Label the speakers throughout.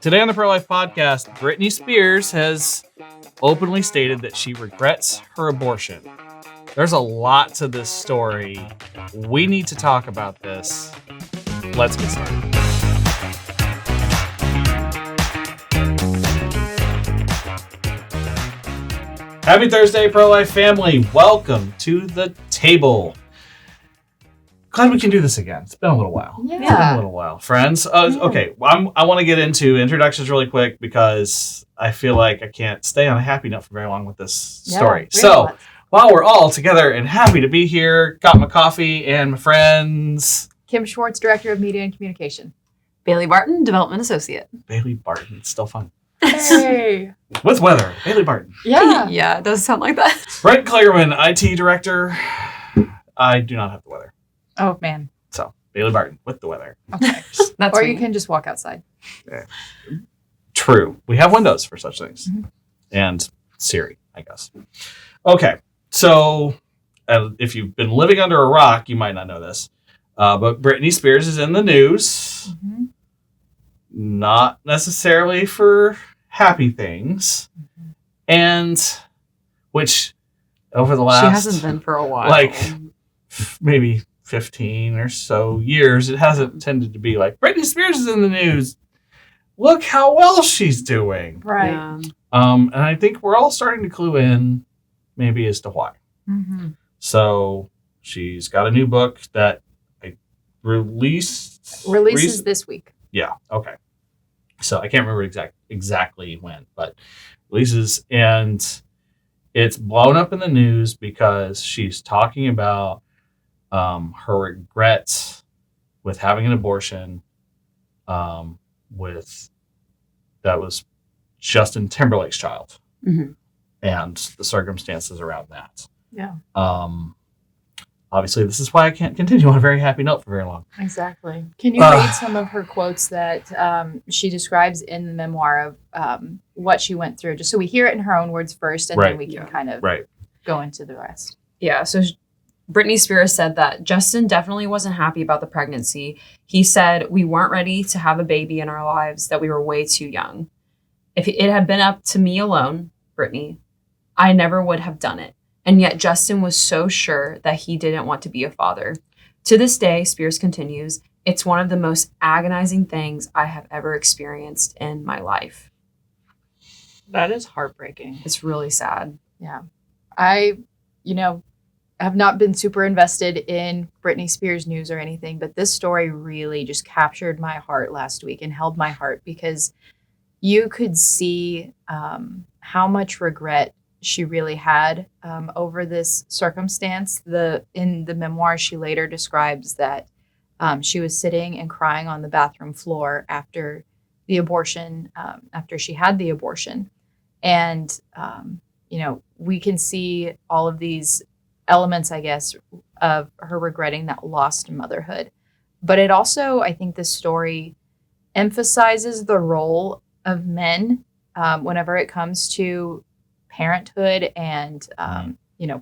Speaker 1: Today on the Pro-Life podcast, Britney Spears has openly stated that she regrets her abortion. There's a lot to this story. We need to talk about this. Let's get started. Happy Thursday, Pro-Life family. Welcome to the table. Glad we can do this again. It's been a little while.
Speaker 2: Yeah.
Speaker 1: It's been a little while, friends. Okay, I want to get into introductions really quick because I feel like I can't stay on a happy note for very long with this story. So, while we're all together and happy to be here, got my coffee and my friends.
Speaker 2: Kim Schwartz, Director of Media and Communication.
Speaker 3: Bailey Barton, Development Associate.
Speaker 1: Bailey Barton. It's still fun.
Speaker 2: Hey.
Speaker 1: With weather. Bailey Barton.
Speaker 2: Yeah.
Speaker 3: Yeah, it does sound like that.
Speaker 1: Brent Clearman, IT Director. I do not have the weather.
Speaker 2: Oh, man.
Speaker 1: So, Bailey Barton with the weather.
Speaker 2: Okay.
Speaker 3: That's
Speaker 2: or
Speaker 3: me.
Speaker 2: you can just walk outside.
Speaker 1: True. We have windows for such things.
Speaker 2: Mm-hmm.
Speaker 1: And Siri, I guess. Okay. So, if you've been living under a rock, you might not know this. But Britney Spears is in the news.
Speaker 2: Mm-hmm.
Speaker 1: Not necessarily for happy things.
Speaker 2: Mm-hmm.
Speaker 1: And which over the last...
Speaker 3: She hasn't been for a while.
Speaker 1: Like, maybe 15 or so years, it hasn't tended to be like, Britney Spears is in the news. Look how well she's doing.
Speaker 2: Right.
Speaker 3: Yeah.
Speaker 1: And I think we're all starting to clue in maybe as to why.
Speaker 2: Mm-hmm.
Speaker 1: So she's got a new book that I
Speaker 2: Releases this week.
Speaker 1: Yeah. Okay. So I can't remember exactly when, but releases, and it's blown up in the news because she's talking about her regrets with having an abortion with that was Justin Timberlake's child,
Speaker 3: Mm-hmm.
Speaker 1: and the circumstances around that.
Speaker 2: Yeah.
Speaker 1: Obviously, this is why I can't continue on a very happy note for very long.
Speaker 2: Exactly. Can you read some of her quotes that she describes in the memoir of what she went through, just so we hear it in her own words first, and then we can kind of go into the rest.
Speaker 3: Yeah, so Britney Spears said that Justin definitely wasn't happy about the pregnancy. He said, "We weren't ready to have a baby in our lives, that we were way too young. If it had been up to me alone, Britney, I never would have done it. And yet Justin was so sure that he didn't want to be a father. To this day," Spears continues, "it's one of the most agonizing things I have ever experienced in my life."
Speaker 2: That is heartbreaking.
Speaker 3: It's really sad.
Speaker 2: Yeah. I have not been super invested in Britney Spears news or anything, but this story really just captured my heart last week and held my heart because you could see how much regret she really had over this circumstance. In the memoir, she later describes that she was sitting and crying on the bathroom floor after the abortion, after she had the abortion. And, we can see all of these elements, I guess, of her regretting that lost motherhood. But it also, I think this story emphasizes the role of men whenever it comes to parenthood and,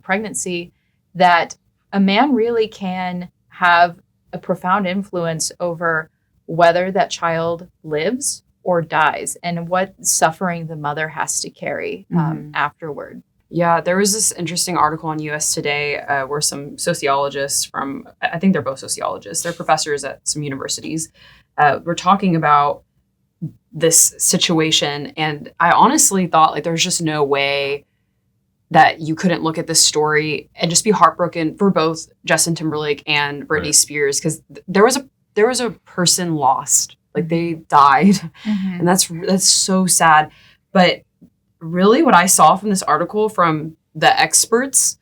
Speaker 2: pregnancy, that a man really can have a profound influence over whether that child lives or dies and what suffering the mother has to carry afterward.
Speaker 3: Yeah, there was this interesting article on US Today where some sociologists I think they're both sociologists, they're professors at some universities, were talking about this situation. And I honestly thought like there's just no way that you couldn't look at this story and just be heartbroken for both Justin Timberlake and Britney Spears, because there was a person lost, like they died, and that's so sad. But really, what I saw from this article from the experts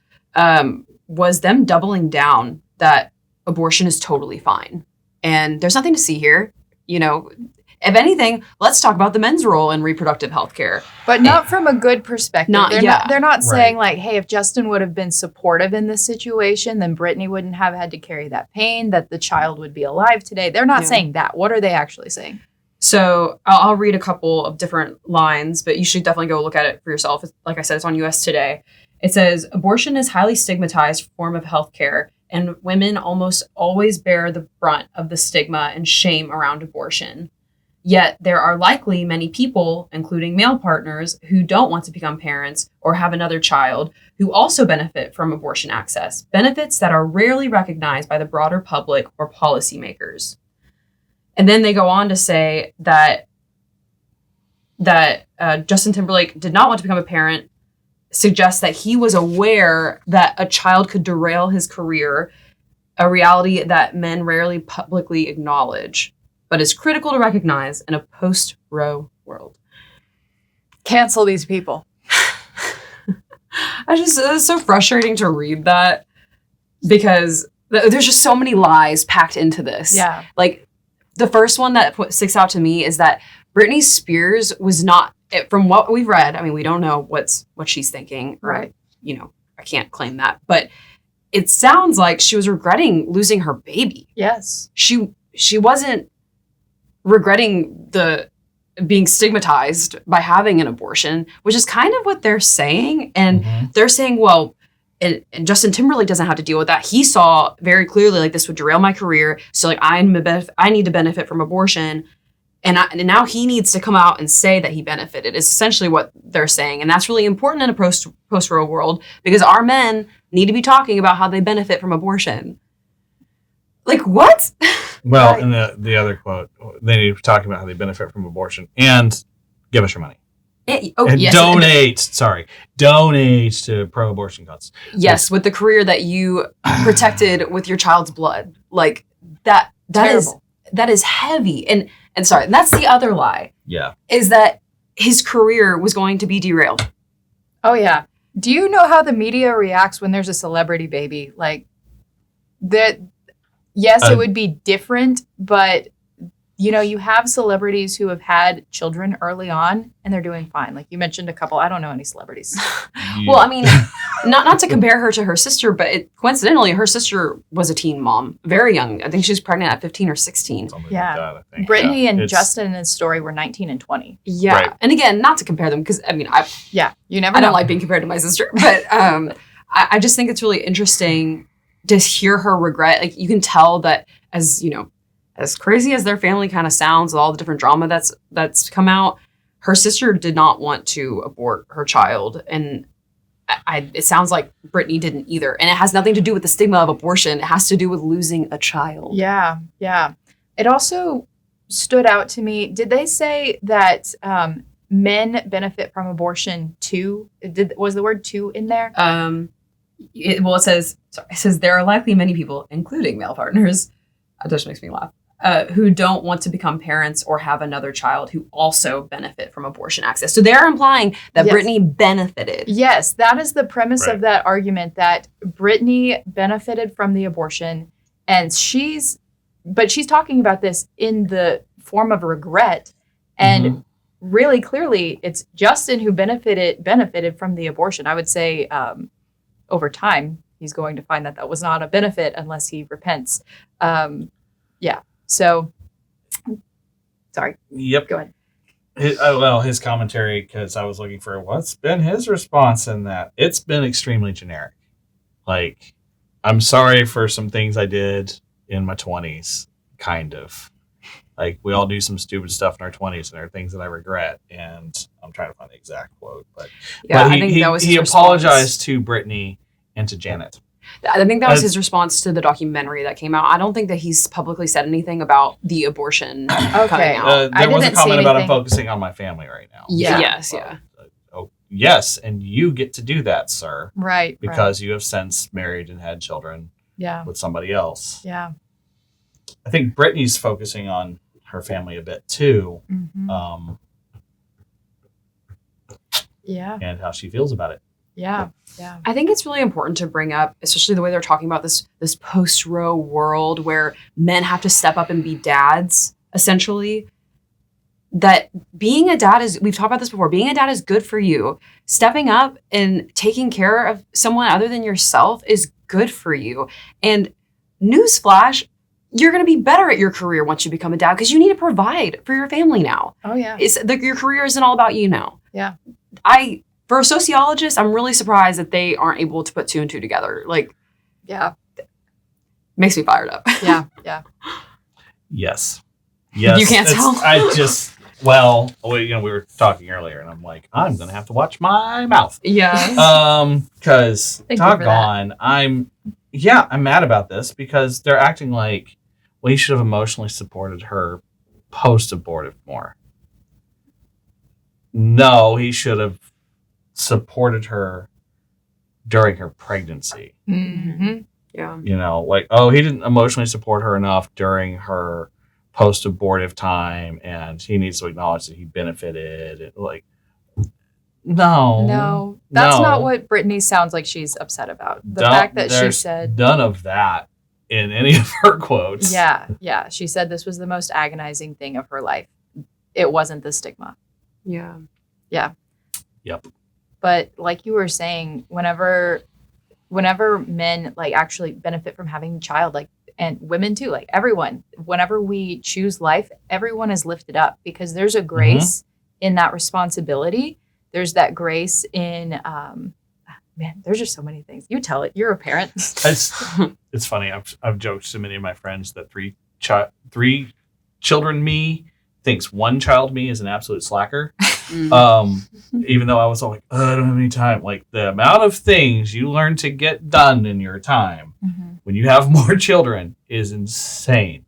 Speaker 3: was them doubling down that abortion is totally fine, and there's nothing to see here. If anything, let's talk about the men's role in reproductive health care.
Speaker 2: But not from a good perspective. They're not saying like, hey, if Justin would have been supportive in this situation, then Britney wouldn't have had to carry that pain, that the child would be alive today. They're not saying that. What are they actually saying?
Speaker 3: So I'll read a couple of different lines, but you should definitely go look at it for yourself. Like I said, it's on US Today. It says, "Abortion is highly stigmatized form of healthcare, and women almost always bear the brunt of the stigma and shame around abortion. Yet there are likely many people, including male partners, who don't want to become parents or have another child who also benefit from abortion access, benefits that are rarely recognized by the broader public or policymakers. And then they go on to say that Justin Timberlake did not want to become a parent, suggests that he was aware that a child could derail his career, a reality that men rarely publicly acknowledge, but is critical to recognize in a post-Roe world.
Speaker 2: Cancel these people.
Speaker 3: It's so frustrating to read that because there's just so many lies packed into this.
Speaker 2: Yeah.
Speaker 3: Like, the first one that sticks out to me is that Britney Spears was not, from what we've read, I mean, we don't know what she's thinking.
Speaker 2: Right.
Speaker 3: I can't claim that. But it sounds like she was regretting losing her baby.
Speaker 2: Yes.
Speaker 3: She wasn't regretting being stigmatized by having an abortion, which is kind of what they're saying. And they're saying, well, and Justin Timberlake doesn't have to deal with that. He saw very clearly, like, this would derail my career. So, like, I need to benefit from abortion. And now he needs to come out and say that he benefited, is essentially what they're saying. And that's really important in a post-Roe world, because our men need to be talking about how they benefit from abortion. Like, what?
Speaker 1: Well,
Speaker 2: Right.
Speaker 1: and the other quote, they need to be talking about how they benefit from abortion and give us your money. And
Speaker 3: Yes.
Speaker 1: donate to pro-abortion causes.
Speaker 3: Yes, with the career that you protected with your child's blood. Like, that
Speaker 2: Terrible.
Speaker 3: is heavy. And sorry, that's the other lie,
Speaker 1: Yeah.
Speaker 3: is that his career was going to be derailed.
Speaker 2: Oh, yeah. Do you know how the media reacts when there's a celebrity baby? Like, yes, it would be different, but, you have celebrities who have had children early on, and they're doing fine. Like, you mentioned a couple. I don't know any celebrities.
Speaker 3: Well, I mean, not to compare her to her sister, but coincidentally, her sister was a teen mom, very young. I think she was pregnant at 15 or 16.
Speaker 1: Something
Speaker 2: Yeah.
Speaker 1: like that, I think.
Speaker 2: Brittany and
Speaker 1: It's-
Speaker 2: Justin in his story were 19 and 20.
Speaker 3: Yeah.
Speaker 1: Right.
Speaker 3: And again, not to compare them, because, I mean,
Speaker 2: Yeah, you never
Speaker 3: I
Speaker 2: know.
Speaker 3: don't like being compared to my sister, but I just think it's really interesting to hear her regret. Like, you can tell that, as crazy as their family kind of sounds, with all the different drama that's come out, her sister did not want to abort her child, and it sounds like Britney didn't either. And it has nothing to do with the stigma of abortion. It has to do with losing a child.
Speaker 2: Yeah, yeah. It also stood out to me. Did they say that men benefit from abortion too? Was the word "too" in there?
Speaker 3: It says there are likely many people, including male partners, that just makes me laugh, who don't want to become parents or have another child who also benefit from abortion access. So they're implying that
Speaker 2: Yes.
Speaker 3: Britney benefited.
Speaker 2: Yes, that is the premise
Speaker 1: Right.
Speaker 2: of that argument, that Britney benefited from the abortion, and she's talking about this in the form of regret, and really clearly it's Justin who benefited from the abortion. I would say over time he's going to find that was not a benefit unless he repents. So sorry,
Speaker 1: Yep.
Speaker 2: go ahead.
Speaker 1: His commentary, because I was looking for what's been his response in that. It's been extremely generic. Like, I'm sorry for some things I did in my 20s, kind of. Like, we all do some stupid stuff in our 20s, and there are things that I regret. And I'm trying to find the exact quote. But
Speaker 3: I think that was his
Speaker 1: he
Speaker 3: response.
Speaker 1: apologized to Britney and to Janet.
Speaker 3: I think that was his response to the documentary that came out. I don't think that he's publicly said anything about the abortion coming out.
Speaker 2: I
Speaker 1: There was a
Speaker 2: didn't see
Speaker 1: comment about him
Speaker 2: anything.
Speaker 1: focusing on my family right now.
Speaker 3: Yeah.
Speaker 1: Yes, and you get to do that, sir,
Speaker 2: Right.
Speaker 1: because you have since married and had children
Speaker 2: Yeah.
Speaker 1: with somebody else.
Speaker 2: Yeah.
Speaker 1: I think Brittany's focusing on her family a bit too,
Speaker 2: Mhm. Yeah.
Speaker 1: and how she feels about it.
Speaker 2: Yeah. Yeah.
Speaker 3: I think it's really important to bring up, especially the way they're talking about this post-Roe world where men have to step up and be dads, essentially. That being a dad we've talked about this before, being a dad is good for you. Stepping up and taking care of someone other than yourself is good for you. And newsflash, you're going to be better at your career once you become a dad because you need to provide for your family now.
Speaker 2: Oh, yeah.
Speaker 3: Your career isn't all about you now.
Speaker 2: Yeah.
Speaker 3: For a sociologist, I'm really surprised that they aren't able to put two and two together. Like,
Speaker 2: Yeah.
Speaker 3: makes me fired up.
Speaker 2: Yeah. Yeah.
Speaker 1: Yes. Yes,
Speaker 3: You can't tell.
Speaker 1: we were talking earlier, and I'm like, I'm gonna have to watch my mouth.
Speaker 3: Yeah.
Speaker 1: Because
Speaker 2: Thank you for that.
Speaker 1: doggone, I'm mad about this because they're acting like, well, he should have emotionally supported her post-abortive more. No, he should have supported her during her pregnancy.
Speaker 2: Mm-hmm.
Speaker 3: Yeah.
Speaker 1: You know, like, oh, he didn't emotionally support her enough during her post-abortive time, and he needs to acknowledge that he benefited. Like,
Speaker 2: No, that's not
Speaker 1: no.
Speaker 2: what Britney sounds like she's upset about. The fact that she
Speaker 1: There's
Speaker 2: said,
Speaker 1: none of that in any of her quotes.
Speaker 2: yeah, she said this was the most agonizing thing of her life. It wasn't the stigma.
Speaker 3: Yeah.
Speaker 1: Yep.
Speaker 2: But like you were saying, whenever men like actually benefit from having a child, like, and women too, like everyone, whenever we choose life, everyone is lifted up because there's a grace in that responsibility. There's that grace in, man, there's just so many things. You tell it. You're a parent.
Speaker 1: It's funny. I've joked to many of my friends that three children me thinks one child me is an absolute slacker. Even though I was all like, I don't have any time. Like, the amount of things you learn to get done in your time when you have more children is insane.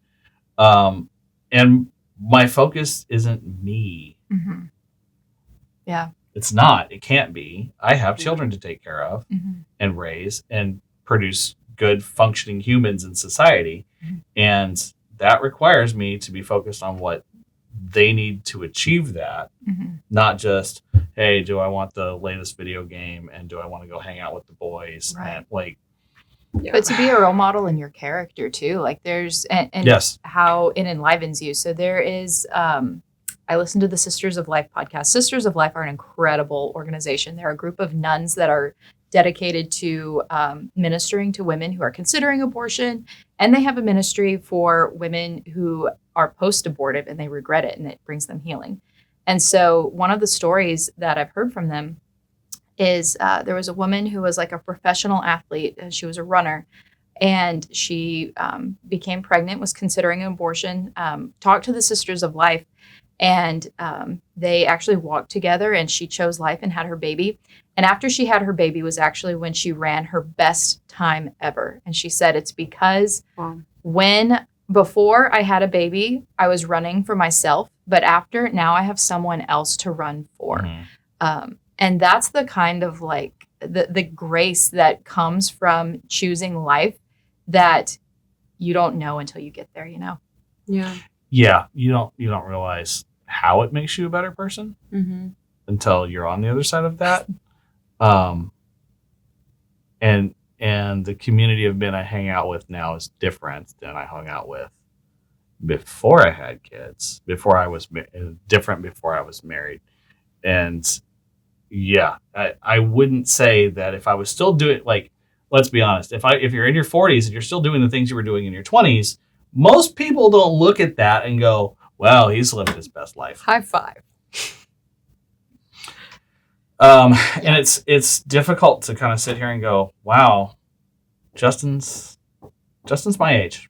Speaker 1: And my focus isn't me.
Speaker 2: Yeah.
Speaker 1: It's not. It can't be. I have children to take care of and raise and produce good functioning humans in society. And that requires me to be focused on what they need to achieve that, not just, hey, do I want the latest video game and do I want to go hang out with the boys?
Speaker 2: Right.
Speaker 1: And like,
Speaker 2: But to be a role model in your character too, like there's and
Speaker 1: yes,
Speaker 2: how it enlivens you. So there is I listened to the Sisters of Life podcast. Sisters of Life are an incredible organization. They're a group of nuns that are dedicated to ministering to women who are considering abortion. And they have a ministry for women who are post-abortive and they regret it and it brings them healing. And so one of the stories that I've heard from them is there was a woman who was like a professional athlete. She was a runner. And she became pregnant, was considering an abortion, talked to the Sisters of Life. And they actually walked together and she chose life and had her baby. And after she had her baby was actually when she ran her best time ever. And she said, it's because before I had a baby, I was running for myself. But after, now I have someone else to run for. And that's the kind of like the grace that comes from choosing life that you don't know until you get there, you know?
Speaker 3: Yeah.
Speaker 1: Yeah, you don't realize how it makes you a better person until you're on the other side of that. And the community of men I hang out with now is different than I hung out with before I had kids. Different before I was married. And yeah, I wouldn't say that if I was still doing, like, let's be honest, if you're in your 40s and you're still doing the things you were doing in your 20s, most people don't look at that and go, well, he's living his best life.
Speaker 2: High five.
Speaker 1: And it's difficult to kind of sit here and go, wow, Justin's my age.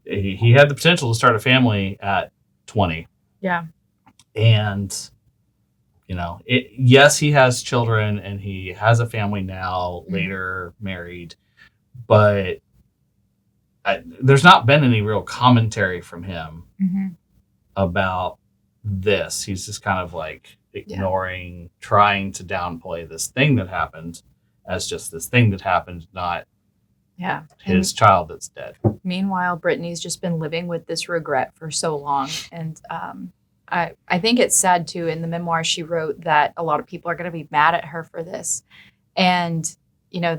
Speaker 1: He had the potential to start a family at 20.
Speaker 2: Yeah.
Speaker 1: And, you know, yes, he has children and he has a family now, later married, but there's not been any real commentary from him about this. He's just kind of like ignoring, trying to downplay this thing that happened as just this thing that happened, not his child that's dead.
Speaker 2: Meanwhile, Brittany's just been living with this regret for so long. And I think it's sad too. In the memoir, she wrote that a lot of people are going to be mad at her for this. And, you know,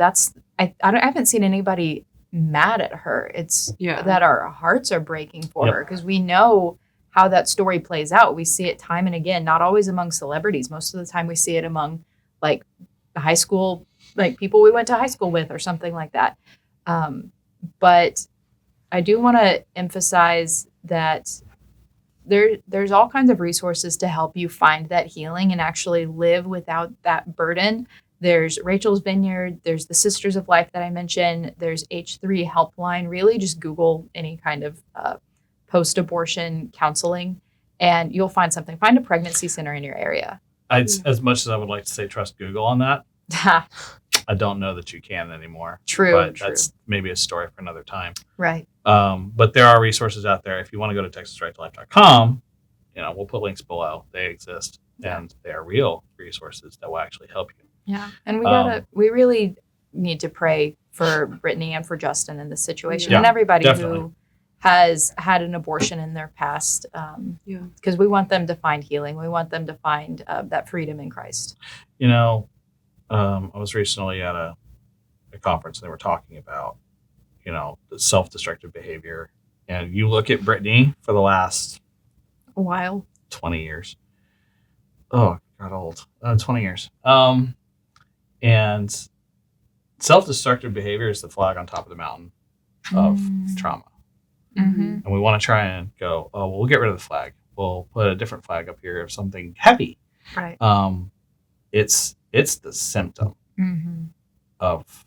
Speaker 2: I haven't seen anybody mad at her. It's that our hearts are breaking for her because we know how that story plays out. We see it time and again, not always among celebrities. Most of the time we see it among like high school, like people we went to high school with or something like that. But I do want to emphasize that there's all kinds of resources to help you find that healing and actually live without that burden. There's Rachel's Vineyard. There's the Sisters of Life that I mentioned. There's H3 Helpline. Really just Google any kind of post-abortion counseling, and you'll find something. Find a pregnancy center in your area.
Speaker 1: As much as I would like to say trust Google on that, I don't know that you can anymore.
Speaker 2: True.
Speaker 1: But that's maybe a story for another time.
Speaker 2: Right.
Speaker 1: But there are resources out there. If you want to go to texasrightolife.com, we'll put links below. They exist, and they are real resources that will actually help you.
Speaker 2: Yeah. And we really need to pray for Britney and for Justin in this situation, and everybody who has had an abortion in their past, because we want them to find healing. We want them to find that freedom in Christ.
Speaker 1: I was recently at a conference, and they were talking about, the self-destructive behavior. And you look at Britney for the last
Speaker 2: a while,
Speaker 1: 20 years. Oh, got old. 20 years. And self-destructive behavior is the flag on top of the mountain of trauma.
Speaker 2: Mm-hmm.
Speaker 1: And we want to try and go, oh, well, we'll get rid of the flag. We'll put a different flag up here of something heavy.
Speaker 2: Right.
Speaker 1: It's the symptom of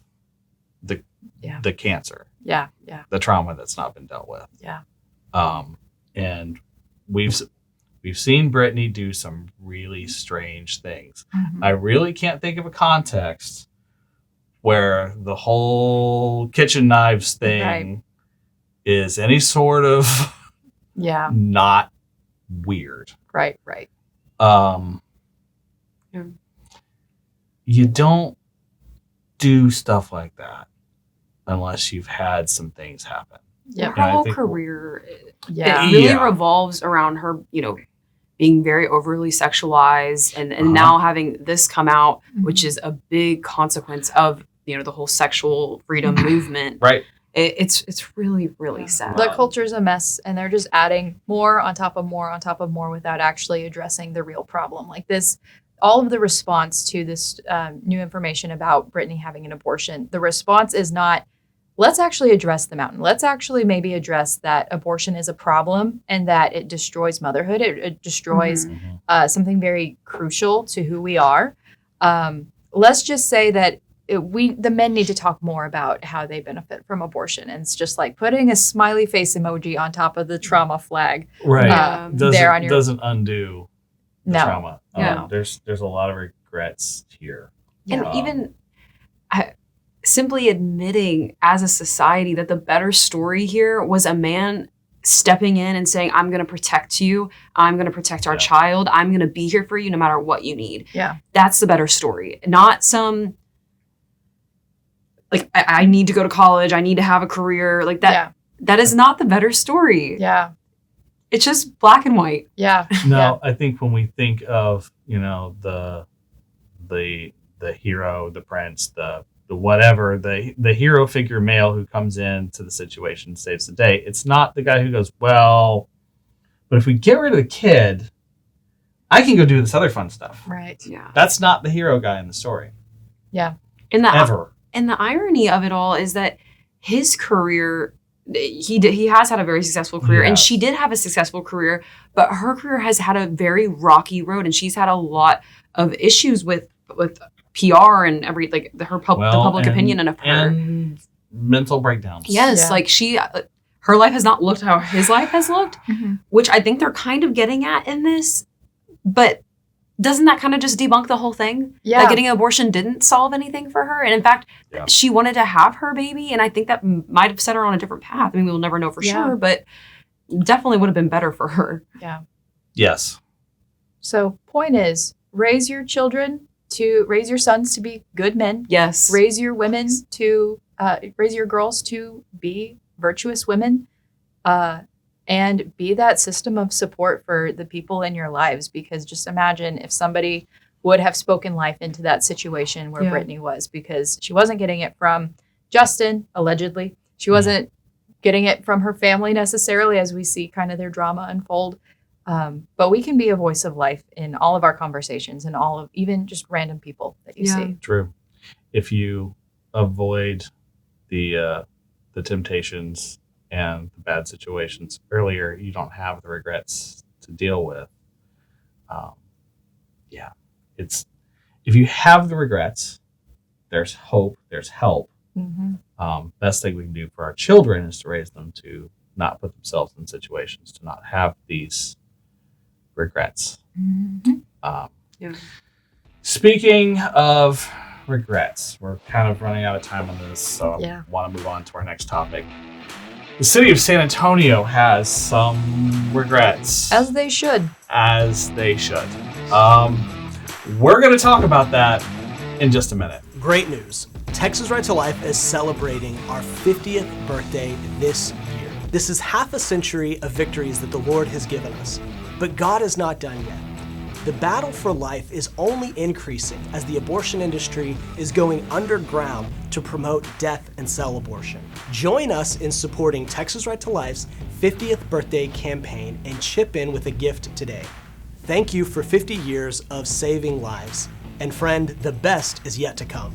Speaker 1: the cancer.
Speaker 2: Yeah.
Speaker 1: The trauma that's not been dealt with.
Speaker 2: Yeah.
Speaker 1: And we've seen Britney do some really strange things.
Speaker 2: Mm-hmm.
Speaker 1: I really can't think of a context where the whole kitchen knives thing is any sort of not weird.
Speaker 2: Right.
Speaker 1: You don't do stuff like that unless you've had some things happen.
Speaker 2: Yeah.
Speaker 3: Her whole career it
Speaker 2: Yeah.
Speaker 3: really revolves around her, being very overly sexualized and now having this come out, which is a big consequence of, the whole sexual freedom movement.
Speaker 1: Right.
Speaker 3: It's really, really sad.
Speaker 2: The culture's a mess, and they're just adding more on top of more on top of more without actually addressing the real problem. Like this, all of the response to this new information about Britney having an abortion, the response is not, let's actually address the mountain. Let's actually maybe address that abortion is a problem and that it destroys motherhood. It destroys something very crucial to who we are. Let's just say that the men need to talk more about how they benefit from abortion. And it's just like putting a smiley face emoji on top of the trauma flag.
Speaker 1: Right.
Speaker 2: There on your...
Speaker 1: Doesn't undo the trauma.
Speaker 2: No.
Speaker 1: There's a lot of regrets here.
Speaker 3: And even simply admitting as a society that the better story here was a man stepping in and saying, I'm going to protect you. I'm going to protect our child. I'm going to be here for you no matter what you need.
Speaker 2: Yeah.
Speaker 3: That's the better story. Not some... like, I need to go to college. I need to have a career. Like that. Yeah. That is not the better story.
Speaker 2: Yeah.
Speaker 3: It's just black and white.
Speaker 2: Yeah.
Speaker 1: No, I think when we think of, the hero, the prince, the whatever, the hero figure male who comes into the situation, saves the day, it's not the guy who goes, well, but if we get rid of the kid, I can go do this other fun stuff.
Speaker 2: Right.
Speaker 3: Yeah.
Speaker 1: That's not the hero guy in the story.
Speaker 2: Yeah.
Speaker 1: Ever.
Speaker 3: And the irony of it all is that his career, he has had a very successful career, and she did have a successful career, but her career has had a very rocky road, and she's had a lot of issues with PR and the public opinion of her.
Speaker 1: And mental breakdowns.
Speaker 3: Yes, her life has not looked how his life has looked, which I think they're kind of getting at in this, but doesn't that kind of just debunk the whole thing?
Speaker 2: Yeah.
Speaker 3: That getting an abortion didn't solve anything for her. And in fact, she wanted to have her baby. And I think that might have set her on a different path. I mean, we'll never know for sure, but definitely would have been better for her.
Speaker 2: Yeah.
Speaker 1: Yes.
Speaker 2: So point is, raise your sons to be good men.
Speaker 3: Yes.
Speaker 2: Raise your girls to be virtuous women. And be that system of support for the people in your lives. Because just imagine if somebody would have spoken life into that situation where Britney was, because she wasn't getting it from Justin, allegedly. She wasn't getting it from her family necessarily, as we see kind of their drama unfold. But we can be a voice of life in all of our conversations and all of even just random people that you see.
Speaker 1: True. If you avoid the temptations and the bad situations earlier, you don't have the regrets to deal with. It's if you have the regrets, there's hope, there's help. Best thing we can do for our children is to raise them to not put themselves in situations, to not have these regrets.
Speaker 3: Yeah.
Speaker 1: Speaking of regrets, we're kind of running out of time on this, so
Speaker 2: Yeah.
Speaker 1: I want to move on to our next topic. The city of San Antonio has some regrets.
Speaker 2: As they should.
Speaker 1: As they should. We're going to talk about that in just a minute.
Speaker 4: Great news. Texas Right to Life is celebrating our 50th birthday this year. This is half a century of victories that the Lord has given us. But God is not done yet. The battle for life is only increasing as the abortion industry is going underground to promote death and sell abortion. Join us in supporting Texas Right to Life's 50th birthday campaign and chip in with a gift today. Thank you for 50 years of saving lives. And friend, the best is yet to come.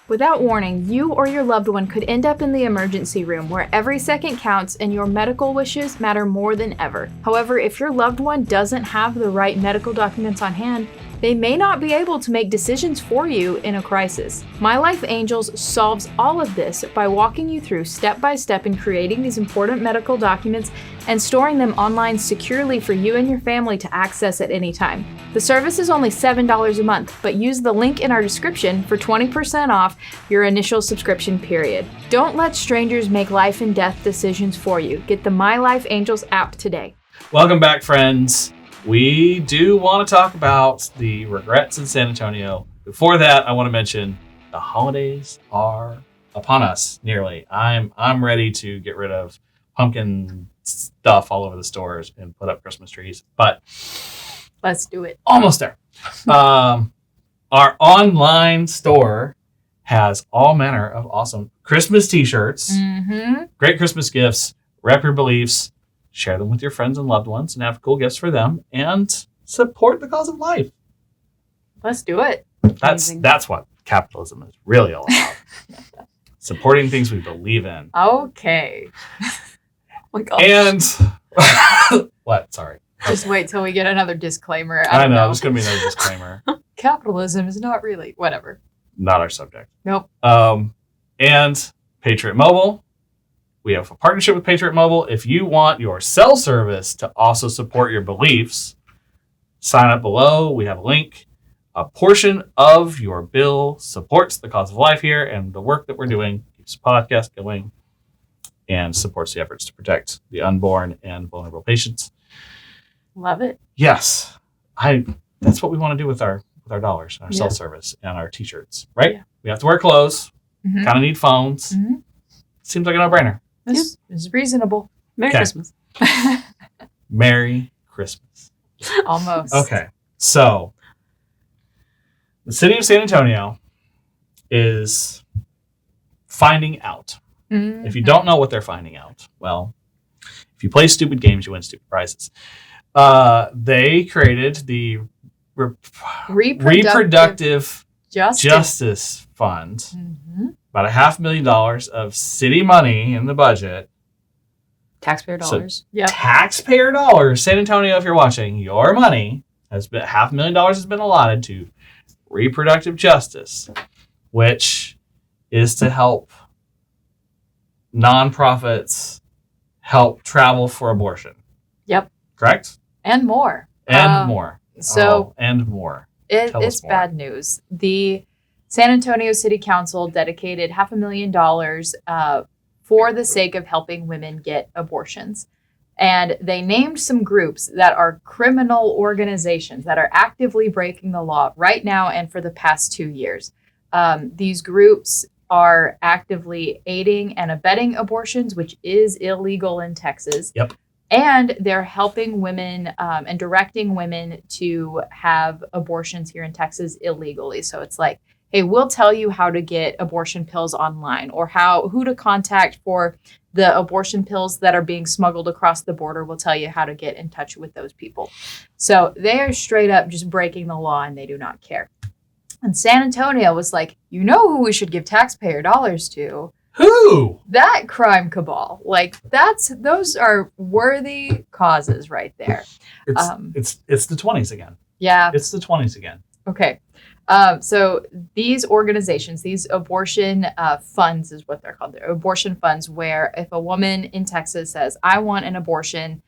Speaker 5: Without warning, you or your loved one could end up in the emergency room where every second counts and your medical wishes matter more than ever. However, if your loved one doesn't have the right medical documents on hand, they may not be able to make decisions for you in a crisis. My Life Angels solves all of this by walking you through step by step in creating these important medical documents and storing them online securely for you and your family to access at any time. The service is only $7 a month, but use the link in our description for 20% off your initial subscription period. Don't let strangers make life and death decisions for you. Get the My Life Angels app today.
Speaker 1: Welcome back, friends. We do want to talk about the regrets in San Antonio. Before that, I want to mention the holidays are upon us nearly. I'm ready to get rid of pumpkin stuff all over the stores and put up Christmas trees, but
Speaker 2: Let's do it.
Speaker 1: almost there. Our online store has all manner of awesome Christmas t-shirts, great Christmas gifts, rep your beliefs, share them with your friends and loved ones, and have cool gifts for them, and support the cause of life.
Speaker 2: Let's do it.
Speaker 1: That's what capitalism is really all about. Supporting things we believe in.
Speaker 2: Okay.
Speaker 3: Oh my gosh.
Speaker 1: And what? Sorry.
Speaker 2: Just wait till we get another disclaimer.
Speaker 1: I
Speaker 2: don't
Speaker 1: know.
Speaker 2: know.
Speaker 1: There's going to be another disclaimer.
Speaker 2: Capitalism is not really whatever.
Speaker 1: Not our subject.
Speaker 2: Nope.
Speaker 1: And Patriot Mobile. We have a partnership with Patriot Mobile. If you want your cell service to also support your beliefs, sign up below. We have a link. A portion of your bill supports the cause of life here and the work that we're doing, keeps the podcast going, and supports the efforts to protect the unborn and vulnerable patients.
Speaker 2: Love it.
Speaker 1: Yes, that's what we want to do with our dollars, our cell service, and our t-shirts, right?
Speaker 2: Yeah.
Speaker 1: We have to wear clothes,
Speaker 2: Mhm.
Speaker 1: kind of need phones.
Speaker 2: Mhm.
Speaker 1: Seems like a no-brainer.
Speaker 2: This is reasonable.
Speaker 3: Merry
Speaker 1: Okay.
Speaker 3: Christmas.
Speaker 1: Merry Christmas.
Speaker 2: Almost.
Speaker 1: Okay, so the city of San Antonio is finding out.
Speaker 2: Mhm.
Speaker 1: If you don't know what they're finding out, well, if you play stupid games, you win stupid prizes. They created the Reproductive Justice Fund.
Speaker 2: Mhm.
Speaker 1: About $500,000 of city money in the budget.
Speaker 3: Taxpayer
Speaker 1: So-
Speaker 3: dollars.
Speaker 2: Yep.
Speaker 1: Taxpayer dollars. San Antonio, if you're watching, your money has been $500,000 has been allotted to reproductive justice, which is to help nonprofits help travel for abortion.
Speaker 2: Yep.
Speaker 1: Correct?
Speaker 2: And more.
Speaker 1: And more.
Speaker 2: So
Speaker 1: And more.
Speaker 2: It,
Speaker 1: Tell us
Speaker 2: it's
Speaker 1: more.
Speaker 2: bad news. The San Antonio City Council dedicated $500,000 for the sake of helping women get abortions. And they named some groups that are criminal organizations that are actively breaking the law right now and for the past 2 years. These groups are actively aiding and abetting abortions, which is illegal in Texas.
Speaker 1: Yep.
Speaker 2: And they're helping women and directing women to have abortions here in Texas illegally. So it's like, hey, we'll tell you how to get abortion pills online, or who to contact for the abortion pills that are being smuggled across the border. We'll tell you how to get in touch with those people. So they are straight up just breaking the law, and they do not care. And San Antonio was like, you know who we should give taxpayer dollars to?
Speaker 1: Who?
Speaker 2: That crime cabal. Like, those are worthy causes right there.
Speaker 1: It's the 20s again.
Speaker 2: Yeah.
Speaker 1: It's the 20s again.
Speaker 2: Okay. So these organizations, these abortion funds is what they're called. They're abortion funds, where if a woman in Texas says, I want an abortion,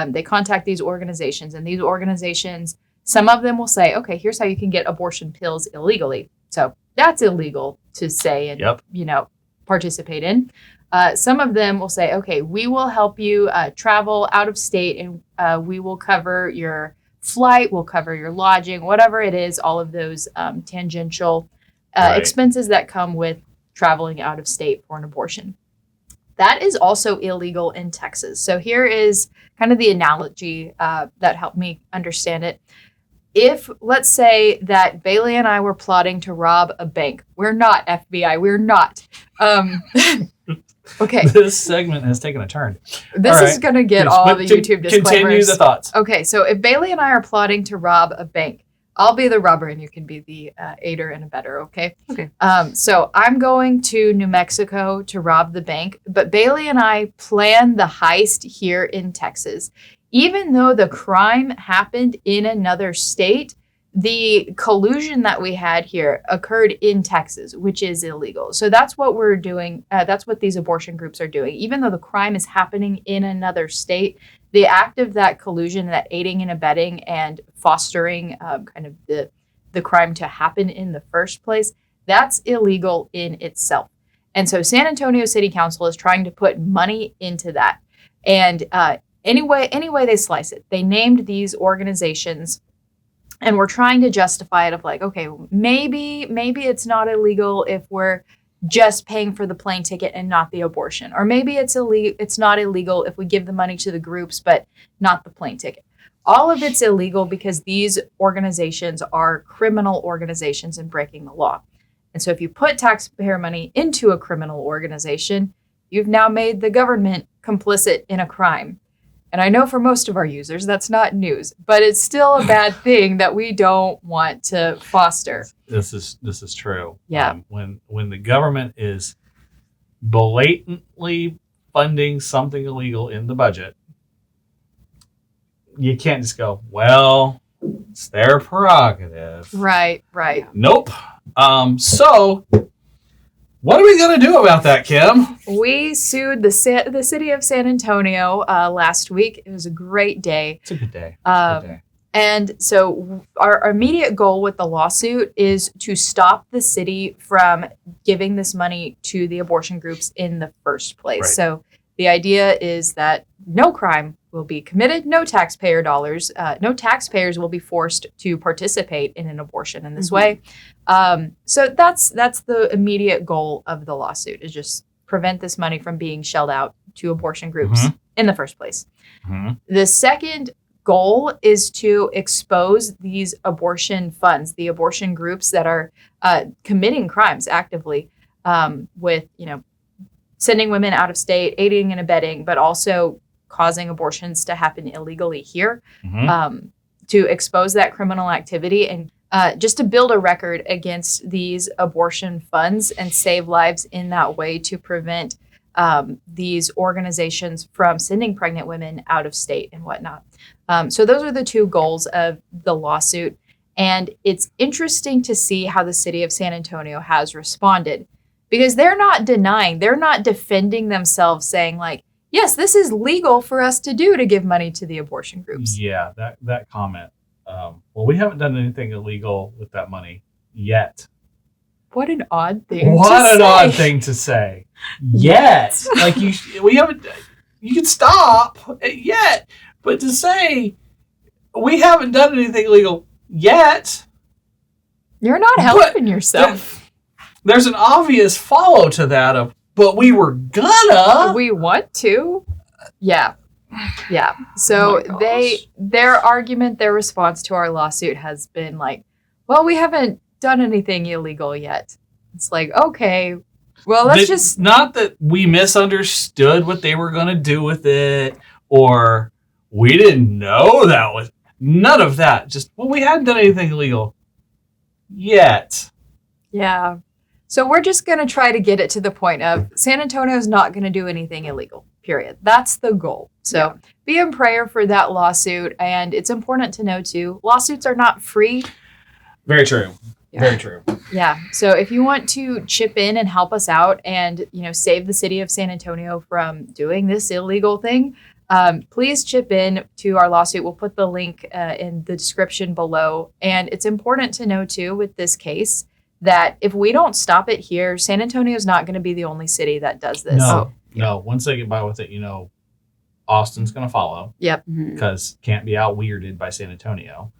Speaker 2: they contact these organizations, and these organizations, some of them will say, okay, here's how you can get abortion pills illegally. So that's illegal to say and, participate in. Some of them will say, okay, we will help you travel out of state, and we will cover your flight, we'll cover your lodging, whatever it is, all of those tangential expenses that come with traveling out of state for an abortion. That is also illegal in Texas. So here is kind of the analogy that helped me understand it. If, let's say that Bailey and I were plotting to rob a bank. We're not FBI. We're not. Okay.
Speaker 1: This segment has taken a turn.
Speaker 2: This is going to get all the YouTube disclaimers.
Speaker 1: Continue the thoughts.
Speaker 2: Okay, so if Bailey and I are plotting to rob a bank, I'll be the robber and you can be the aider and abetter, okay?
Speaker 3: Okay.
Speaker 2: So I'm going to New Mexico to rob the bank, but Bailey and I plan the heist here in Texas. Even though the crime happened in another state, the collusion that we had here occurred in Texas, which is illegal. So that's what we're doing. That's what these abortion groups are doing. Even though the crime is happening in another state, the act of that collusion, that aiding and abetting and fostering kind of the crime to happen in the first place, that's illegal in itself. And so San Antonio City Council is trying to put money into that. And any way they slice it, they named these organizations. And we're trying to justify it of like, okay, maybe it's not illegal if we're just paying for the plane ticket and not the abortion. Or maybe it's not illegal if we give the money to the groups, but not the plane ticket. All of it's illegal because these organizations are criminal organizations and breaking the law. And so if you put taxpayer money into a criminal organization, you've now made the government complicit in a crime. And I know for most of our users, that's not news, but it's still a bad thing that we don't want to foster.
Speaker 1: This is true.
Speaker 2: Yeah.
Speaker 1: When the government is blatantly funding something illegal in the budget, you can't just go, well, it's their prerogative.
Speaker 2: Right.
Speaker 1: Nope. So what are we going to do about that, Kim?
Speaker 2: We sued the city of San Antonio last week. It was a great day.
Speaker 1: It's a good day.
Speaker 2: And so our immediate goal with the lawsuit is to stop the city from giving this money to the abortion groups in the first place.
Speaker 1: Right.
Speaker 2: So the idea is that no crime will be committed, no taxpayer dollars, no taxpayers will be forced to participate in an abortion in this way. So that's the immediate goal of the lawsuit, is just prevent this money from being shelled out to abortion groups in the first place. The second goal is to expose these abortion funds, the abortion groups that are committing crimes actively with, sending women out of state, aiding and abetting, but also causing abortions to happen illegally here, to expose that criminal activity and just to build a record against these abortion funds and save lives in that way, to prevent these organizations from sending pregnant women out of state and whatnot. So those are the two goals of the lawsuit. And it's interesting to see how the city of San Antonio has responded, because they're not denying, they're not defending themselves, saying like, yes, this is legal for us to do, to give money to the abortion groups.
Speaker 1: Yeah, that comment. Well, we haven't done anything illegal with that money yet.
Speaker 2: What an odd thing
Speaker 1: odd thing to say. Yet. Like we haven't, you can stop yet, but to say we haven't done anything illegal yet.
Speaker 2: You're not helping yourself.
Speaker 1: There's an obvious follow to that of, but we were gonna.
Speaker 2: We want to. Yeah. So their argument, their response to our lawsuit has been like, well, we haven't done anything illegal yet. It's like, okay, well, let's just...
Speaker 1: Not that we misunderstood what they were going to do with it, or we didn't know that was... None of that. Just, well, we hadn't done anything illegal yet.
Speaker 2: Yeah. So we're just going to try to get it to the point of San Antonio's not going to do anything illegal, period. That's the goal. So be in prayer for that lawsuit. And it's important to know, too, lawsuits are not free.
Speaker 1: Very true. Very true.
Speaker 2: Yeah. So if you want to chip in and help us out and, save the city of San Antonio from doing this illegal thing, please chip in to our lawsuit. We'll put the link in the description below. And it's important to know, too, with this case, that if we don't stop it here, San Antonio is not going to be the only city that does this.
Speaker 1: No. Once they get by with it, Austin's going to follow.
Speaker 2: Yep.
Speaker 1: Because can't be out weirded by San Antonio.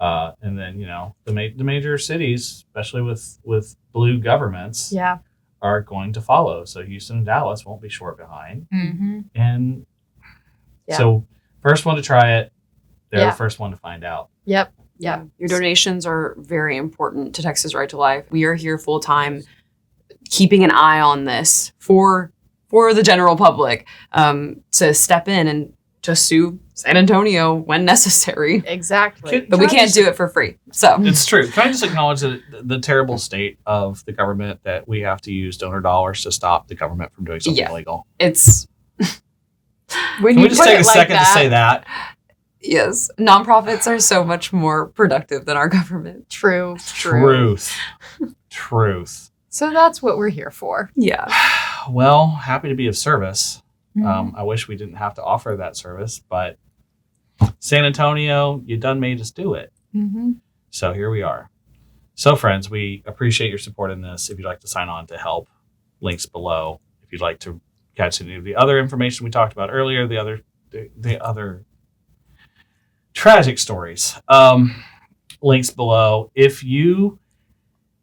Speaker 1: And then, the major cities, especially with blue governments, are going to follow. So Houston and Dallas won't be short behind.
Speaker 2: Mm-hmm.
Speaker 1: And so first one to try it, they're the first one to find out.
Speaker 2: Yep.
Speaker 3: Yeah. Your donations are very important to Texas Right to Life. We are here full time, keeping an eye on this for the general public, to step in and to sue San Antonio when necessary.
Speaker 2: Exactly.
Speaker 3: But we can't do it for free. So
Speaker 1: it's true. Can I just acknowledge the terrible state of the government, that we have to use donor dollars to stop the government from doing something illegal?
Speaker 3: It's
Speaker 2: when
Speaker 1: Can
Speaker 2: you
Speaker 1: we just
Speaker 2: put
Speaker 1: take
Speaker 2: it
Speaker 1: a
Speaker 2: like
Speaker 1: second to
Speaker 2: that,
Speaker 1: say that?
Speaker 3: Yes. Nonprofits are so much more productive than our government.
Speaker 2: True.
Speaker 1: Truth.
Speaker 2: So that's what we're here for.
Speaker 3: Yeah.
Speaker 1: Well, happy to be of service.
Speaker 2: Mhm.
Speaker 1: I wish we didn't have to offer that service, but San Antonio, you done made us do it.
Speaker 2: Mm-hmm.
Speaker 1: So here we are. So friends, we appreciate your support in this. If you'd like to sign on to help, links below. If you'd like to catch any of the other information we talked about earlier, the other tragic stories, links below. If you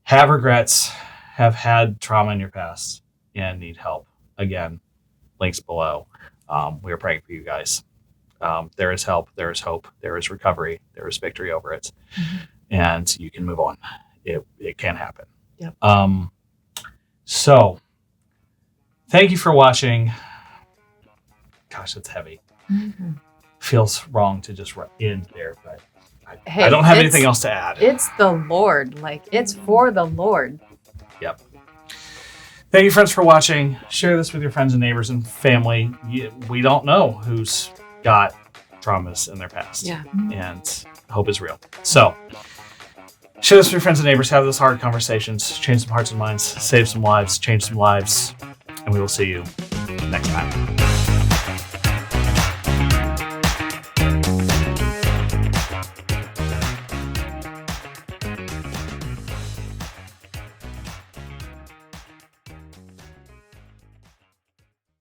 Speaker 1: have regrets, have had trauma in your past, and need help, again, links below. We are praying for you guys. There is help, there is hope, there is recovery, there is victory over it, and you can move on. It can happen.
Speaker 2: Yep.
Speaker 1: So thank you for watching. Gosh, that's heavy.
Speaker 2: Mm-hmm.
Speaker 1: Feels wrong to just end there, but
Speaker 2: Hey,
Speaker 1: I don't have anything else to add.
Speaker 2: It's the Lord. It's for the Lord.
Speaker 1: Yep. Thank you, friends, for watching. Share this with your friends and neighbors and family. We don't know who's got traumas in their past.
Speaker 3: Yeah.
Speaker 1: And hope is real. So share this with your friends and neighbors. Have those hard conversations. Change some hearts and minds. Save some lives. Change some lives. And we will see you next time.